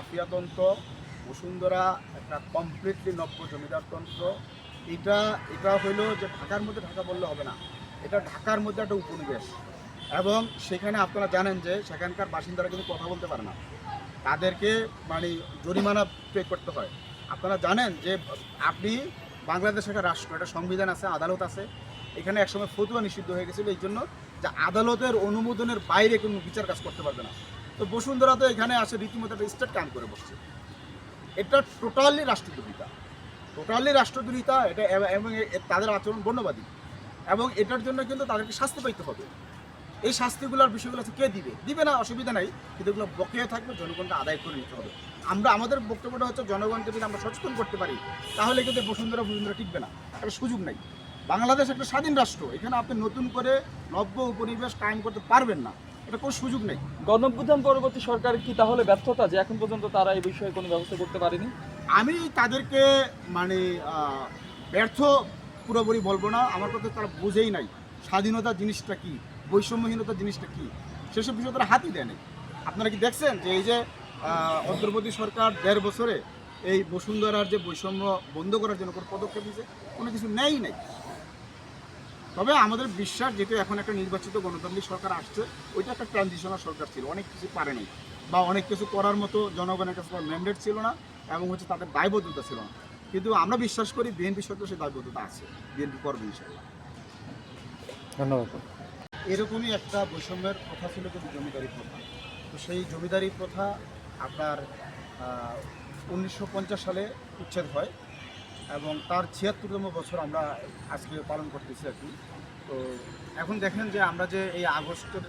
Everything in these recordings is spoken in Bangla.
মাফিয়াতন্ত্র, বসুন্ধরা একটা কমপ্লিটলি নব্য জমিদারতন্ত্র। এটা হইলো যে ঢাকার মধ্যে ঢাকা বললে হবে না, এটা ঢাকার মধ্যে একটা উপনিবেশ। এবং সেখানে আপনারা জানেন যে সেখানকার বাসিন্দারা কিন্তু কথা বলতে পারে না, তাদেরকে মানে জরিমানা পে করতে হয়। আপনারা জানেন যে আপনি বাংলাদেশ একটা রাষ্ট্র, একটা সংবিধান আছে, আদালত আছে। এখানে একসময় ফতুয়া নিষিদ্ধ হয়ে গেছিলো এই জন্য যে আদালতের অনুমোদনের বাইরে কোনো বিচার কাজ করতে পারবে না। তো বসুন্ধরা তো এখানে আসে রীতিমতো একটা স্টেট কায়েম করে বসছে। এটা টোটালি রাষ্ট্রদ্রোহিতা, এটা এবং তাদের আচরণ বর্ণবাদী, এবং এটার জন্য কিন্তু তাদেরকে শাস্তি পাইতে হবে। এই শাস্তিগুলোর বিষয়গুলো কে দিবে না অসুবিধা নাই, কিন্তু এগুলো বকেয়া থাকবে, জনগণকে আদায় করে নিতে হবে। আমাদের বক্তব্যটা হচ্ছে জনগণকে যদি আমরা সচেতন করতে পারি তাহলে কিন্তু বসুন্ধরা টিকবে না, একটা সুযোগ নাই। বাংলাদেশ একটা স্বাধীন রাষ্ট্র, এখানে আপনি নতুন করে নব্য উপনিবেশ কায়েম করতে পারবেন না, এটা কোনো সুযোগ নেই। গণঅভ্যুত্থান পরবর্তী সরকার কি তাহলে ব্যর্থতা যে এখন পর্যন্ত তারা এই বিষয়ে কোনো ব্যবস্থা করতে পারেনি? আমি তাদেরকে মানে ব্যর্থ পুরোপুরি বলবো না, আমার কথা তারা বুঝেই নাই স্বাধীনতা জিনিসটা কি, বৈষম্যহীনতা জিনিসটা কি, সেসব বিষয়ে তারা হাতই দেয় নাই। আপনারা কি দেখছেন যে এই যে অন্তর্বর্তী সরকার 1.5 বছরে এই বসুন্ধরার যে বৈষম্য বন্ধ করার জন্য কোনো পদক্ষেপ নিয়েছে? কোনো কিছু নেই। তবে আমাদের বিশ্বাস, যেহেতু এখন একটা নির্বাচিত গণতান্ত্রিক সরকার আসছে, ওইটা একটা ট্রানজিশনাল সরকার ছিল, অনেক কিছু পারে নাই বা অনেক কিছু করার মতো জনগণের কাছে ম্যান্ডেট ছিল না, এবং তাদের দায়বদ্ধতা ছিল না। কিন্তু আমরা বিশ্বাস করি বিএনপি সরকার সেই দায়বদ্ধতা আছে, বিএনপি করবে ইনশাআল্লাহ। ধন্যবাদ। এরকমই একটা বৈষম্যের প্রথা ছিল কিন্তু জমিদারি প্রথা। তো সেই জমিদারি প্রথা আপনার 1950 সালে উচ্ছেদ হয়, এবং তার 76তম বছর আমরা আজকে পালন করতেছি আর কি। তো এখন দেখেন যে আমরা যে এই আগস্টের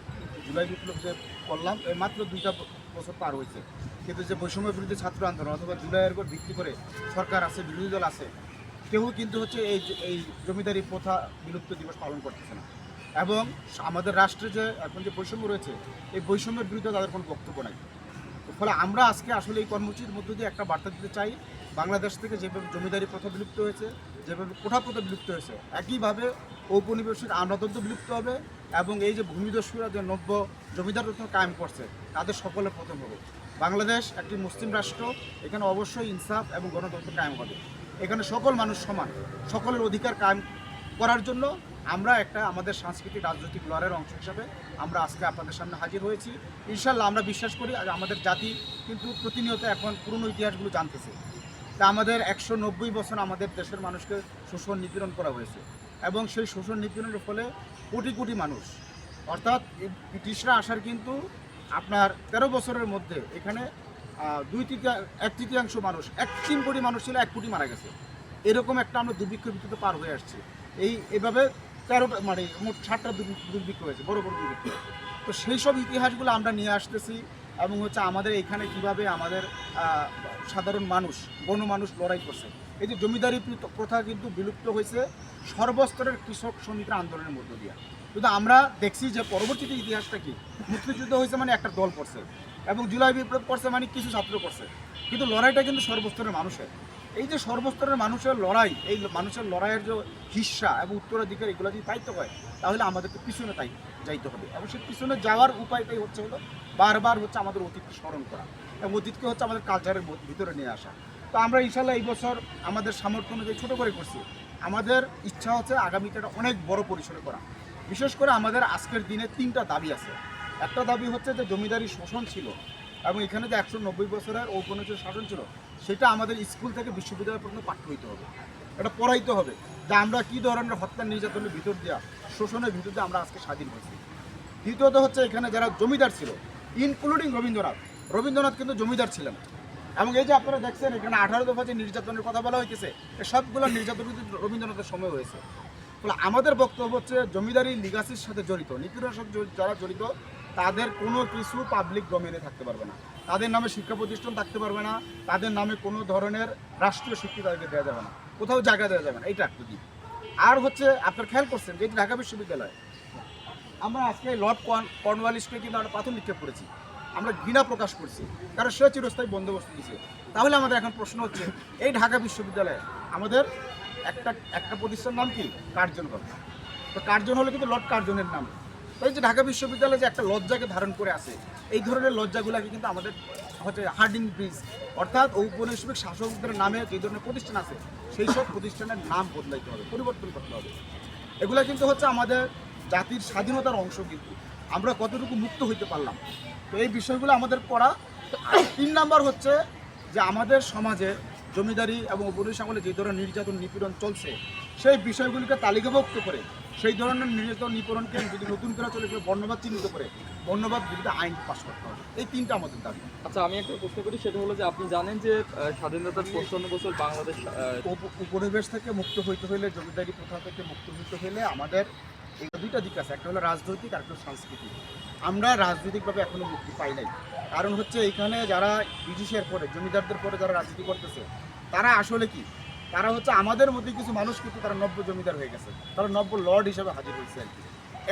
জুলাই বিপ্লব যে করলাম, এই মাত্র 2টা বছর পার হয়েছে, কিন্তু যে বৈষম্য বিরোধী ছাত্র আন্দোলন অথবা জুলাইয়ের উপর ভিত্তি করে সরকার আছে, বিরোধী দল আছে, কেউ কিন্তু এই জমিদারি প্রথা বিলুপ্ত দিবস পালন করতেছে না। এবং আমাদের রাষ্ট্রে যে এখন যে বৈষম্য রয়েছে, এই বৈষম্যের বিরুদ্ধে তাদের কোনো বক্তব্য নাই। ফলে আমরা আজকে আসলে এই কর্মসূচির মধ্য দিয়ে একটা বার্তা দিতে চাই, বাংলাদেশ থেকে যেভাবে জমিদারি প্রথা বিলুপ্ত হয়েছে, যেভাবে কোঠা প্রথা বিলুপ্ত হয়েছে, একইভাবে ঔপনিবেশিক আমলাতন্ত্র বিলুপ্ত হবে, এবং এই যে ভূমিদস্যুরা যে নব্য জমিদার প্রথা কায়েম করছে তাদের সকলের প্রথম হবে। বাংলাদেশ একটি মুসলিম রাষ্ট্র, এখানে অবশ্যই ইনসাফ এবং গণতন্ত্র কায়েম হবে। এখানে সকল মানুষ সমান, সকলের অধিকার কায়েম করার জন্য আমরা আমাদের সাংস্কৃতিক রাজনৈতিক লড়াইয়ের অংশ হিসাবে আমরা আজকে আপনাদের সামনে হাজির হয়েছি। ইনশাল্লাহ আমরা বিশ্বাস করি আমাদের জাতি কিন্তু প্রতিনিয়ত এখন পুরনো ইতিহাসগুলো জানতেছে। তা আমাদের 190 বছর আমাদের দেশের মানুষকে শোষণ নিপীড়ন করা হয়েছে, এবং সেই শোষণ নিপীড়নের ফলে কোটি কোটি মানুষ, অর্থাৎ ব্রিটিশরা আসার কিন্তু আপনার 13 বছরের মধ্যে এখানে 1/3 মানুষ, 3 কোটি মানুষ ছিল, 1 কোটি মারা গেছে। এরকম একটা আমরা দুর্ভিক্ষের ভিত্তিতে পার হয়ে আসছি। এভাবে 13টা মানে মোট 60টা দুর্ভিক্ষ হয়েছে, বড় বড় দুর্ভিক্ষ। তো সেই সব ইতিহাসগুলো আমরা নিয়ে আসতেছি, এবং আমাদের এখানে কিভাবে আমাদের সাধারণ মানুষ, গণমানুষ লড়াই করছে। এই যে জমিদারি প্রথা কিন্তু বিলুপ্ত হয়েছে সর্বস্তরের কৃষক শ্রমিকরা আন্দোলনের মধ্য দিয়ে। কিন্তু আমরা দেখছি যে পরবর্তীতে ইতিহাসটা কি, মুক্তিযুদ্ধ হয়েছে মানে একটা দল করছে, এবং জুলাই বিপ্লব করছে মানে কিছু ছাত্র করছে, কিন্তু লড়াইটা কিন্তু সর্বস্তরের মানুষের। এই যে সর্বস্তরের মানুষের লড়াই, এই মানুষের লড়াইয়ের যে হিস্সা এবং উত্তরাধিকার, এগুলো যদি পাইতে হয় তাহলে আমাদেরকে পিছনে যাইতে হবে, এবং সেই পিছনে যাওয়ার উপায়টাই হলো বারবার আমাদের অতীতকে স্মরণ করা, এবং অতীতকে আমাদের কালচারের ভিতরে নিয়ে আসা। তো আমরা ইনশাল্লাহ এই বছর আমাদের সামর্থ্য অনুযায়ী ছোটো করে করছি। আমাদের ইচ্ছা হচ্ছে আগামীতে অনেক বড় পরিসরে করা। বিশেষ করে আমাদের আজকের দিনে 3টা দাবি আছে। একটা দাবি হচ্ছে যে জমিদারি শোষণ ছিল, এবং এখানে যে 190 বছরের ঔপনিবেশিক শাসন ছিল, সেটা আমাদের স্কুল থেকে বিশ্ববিদ্যালয় পর্যন্ত পাঠ্য হইতে হবে, এটা পড়াইতে হবে যে আমরা কী ধরনের হত্যা নির্যাতনের ভিতর দেওয়া, শোষণের ভিতর দিয়ে আমরা আজকে স্বাধীন হয়েছি। দ্বিতীয়ত হচ্ছে এখানে যারা জমিদার ছিল, ইনক্লুডিং রবীন্দ্রনাথ কিন্তু জমিদার ছিলেন, এবং এই যে আপনারা দেখছেন এখানে 18 দফা যে নির্যাতনের কথা বলা হয়েছে, সবগুলো নির্যাতন কিন্তু রবীন্দ্রনাথের সময় হয়েছে। ফলে আমাদের বক্তব্য হচ্ছে জমিদারি লিগাসির সাথে জড়িত, নীতির সাথে যারা জড়িত, তাদের কোনো কিছু পাবলিক ডোমেনে থাকতে পারবে না, তাদের নামে শিক্ষা প্রতিষ্ঠান থাকতে পারবে না, তাদের নামে কোনো ধরনের রাষ্ট্রীয় স্বীকৃতি তাদেরকে দেওয়া যাবে না, কোথাও জায়গা দেওয়া যাবে না। এইটা একটা দিক। আর আপনার খেয়াল করছেন যে ঢাকা বিশ্ববিদ্যালয় আমরা আজকে লর্ড কর্নওয়ালিসকে কিন্তু আমরা পাথর নিক্ষেপ করেছি, আমরা ঘৃণা প্রকাশ করছি, কারণ সে চিরস্থায়ী বন্দোবস্ত দিয়েছে। তাহলে আমাদের এখন প্রশ্ন হচ্ছে, এই ঢাকা বিশ্ববিদ্যালয়ে আমাদের একটা প্রতিষ্ঠান নাম কি? কার্জন হল। তো কার্জন হলে কিন্তু লর্ড কার্জনের নাম। তো এই যে ঢাকা বিশ্ববিদ্যালয়ে যে একটা লজ্জাকে ধারণ করে আছে, এই ধরনের লজ্জাগুলোকে কিন্তু আমাদের হচ্ছে হার্ডিং ব্রিজ, অর্থাৎ ঔপনিবেশিক শাসকদের নামে যে ধরনের প্রতিষ্ঠান আছে সেই সব প্রতিষ্ঠানের নাম বদলাইতে হবে, পরিবর্তন করতে হবে। এগুলো কিন্তু হচ্ছে আমাদের জাতির স্বাধীনতার অংশ, কিন্তু আমরা কতটুকু মুক্ত হইতে পারলাম, তো এই বিষয়গুলো আমাদের করা। আর 3 নাম্বার হচ্ছে যে আমাদের সমাজে জমিদারি এবং ঔপনিবেশ আমলে যে ধরনের নির্যাতন নিপীড়ন চলছে সেই বিষয়গুলিকে তালিকাভুক্ত করে সেই ধরনের নির্যাতন নিপীড়নকে যদি নতুন করে চলে গেলে বর্ণবাদ চিহ্নিত করে বর্ণবাদ বিরুদ্ধে আইন পাস করতে হবে। এই 3টা আমাদের দাবি। আচ্ছা, আমি একটা প্রশ্ন করি, সেটা হলো যে আপনি জানেন যে স্বাধীনতার 55 বছর বাংলাদেশ উপনিবেশ থেকে মুক্ত হইতে হইলে, জমিদারি প্রথা থেকে মুক্ত হইতে হইলে আমাদের এই 2টা দিক আছে, একটা হলো রাজনৈতিক আর একটা সাংস্কৃতিক। আমরা রাজনৈতিকভাবে এখনো মুক্তি পাই নাই, কারণ হচ্ছে এইখানে যারা ব্রিটিশের পরে জমিদারদের পরে যারা রাজনীতি করতেছে তারা আসলে কি, তারা হচ্ছে আমাদের মধ্যে কিছু মানুষ কিন্তু তারা নব্য জমিদার হয়ে গেছে, তারা নব্য লর্ড হিসেবে হাজির হয়েছে আর কি।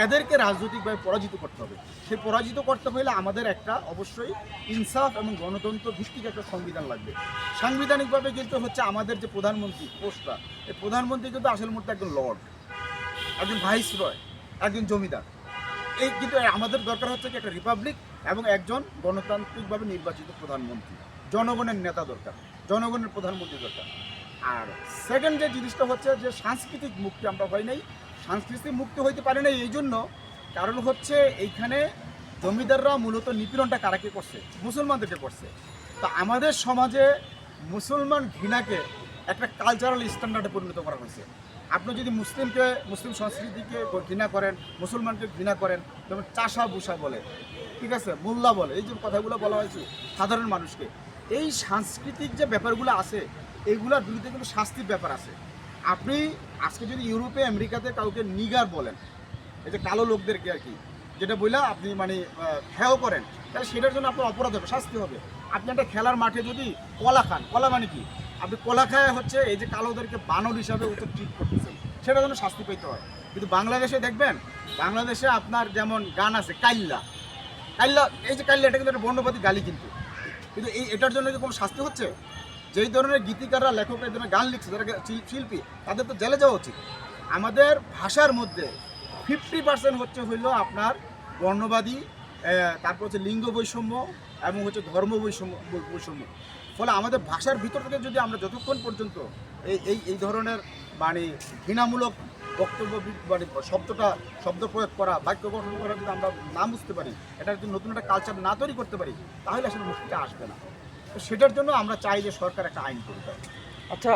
এদেরকে রাজনৈতিকভাবে পরাজিত করতে হবে। সেই পরাজিত করতে হলে আমাদের একটা অবশ্যই ইনসাফ এবং গণতন্ত্র ভিত্তিক একটা সংবিধান লাগবে। সাংবিধানিকভাবে কিন্তু হচ্ছে আমাদের যে প্রধানমন্ত্রী পোস্টটা, এই প্রধানমন্ত্রী কিন্তু আসল মধ্যে একজন লর্ড, একজন ভাইসরয়, একজন জমিদার। এই কিন্তু আমাদের দরকার হচ্ছে কি একটা রিপাবলিক এবং একজন গণতান্ত্রিকভাবে নির্বাচিত প্রধানমন্ত্রী, জনগণের নেতা দরকার, জনগণের প্রধানমন্ত্রী দরকার। আর সেকেন্ড যে জিনিসটা হচ্ছে যে সাংস্কৃতিক মুক্তি আমরা হয় নাই, সাংস্কৃতিক মুক্তি হইতে পারে নাই এই জন্য, কারণ হচ্ছে এইখানে জমিদাররা মূলত নিপীড়নটা কারাকে করছে, মুসলমানদেরকে করছে। তা আমাদের সমাজে মুসলমান ঘৃণাকে একটা কালচারাল স্ট্যান্ডার্ডে পরিণত করা হয়েছে। আপনি যদি মুসলিমকে, মুসলিম সংস্কৃতিকে ঘৃণা করেন, মুসলমানকে ঘৃণা করেন, যেমন চাষা বুসা বলে, ঠিক আছে, মোল্লা বলে, এই যে কথাগুলো বলা হয়েছে সাধারণ মানুষকে, এই সাংস্কৃতিক যে ব্যাপারগুলো আছে এইগুলোর বিরুদ্ধে কিন্তু শাস্তির ব্যাপার আছে। আপনি আজকে যদি ইউরোপে আমেরিকাতে কাউকে নিগার বলেন, এই যে কালো লোকদেরকে আর কি, যেটা বললে আপনি মানে হেয় করেন, তাহলে সেটার জন্য আপনার অপরাধ হবে, শাস্তি হবে। আপনি একটা খেলার মাঠে যদি কলা খান, কলা মানে কি, আপনি কলা খায় হচ্ছে এই যে কালোদেরকে বানর হিসাবে ওটা ট্রিট করতেছেন, সেটার জন্য শাস্তি পেতে হয়। কিন্তু বাংলাদেশে দেখবেন, বাংলাদেশে আপনার যেমন গান আছে কাইল্লা, কাইল্লা, এই যে কাইল্লা, এটা কিন্তু একটা বর্ণবাদী গালি, কিন্তু কিন্তু এটার জন্য কি কোনো শাস্তি হচ্ছে? যেই ধরনের গীতিকাররা, লেখকরা এই ধরনের গান লিখছে, যারা শিল্পী, তাদের তো জেলে যাওয়া উচিত। আমাদের ভাষার মধ্যে 50% হচ্ছে হইল আপনার বর্ণবাদী, তারপর হচ্ছে লিঙ্গ বৈষম্য এবং হচ্ছে ধর্ম বৈষম্য। ফলে আমাদের ভাষার ভিতর থেকে যদি আমরা যতক্ষণ পর্যন্ত এই ধরনের মানে ঘৃণামূলক বক্তব্য মানে শব্দ প্রয়োগ করা, বাক্য গঠন করা যদি আমরা না বুঝতে পারি, এটা যদি নতুন একটা কালচার না তৈরি করতে পারি, তাহলে আসলে মুক্তিটা আসবে না। তো সেটার জন্য আমরা চাই যে সরকার একটা আইন করবে। আচ্ছা।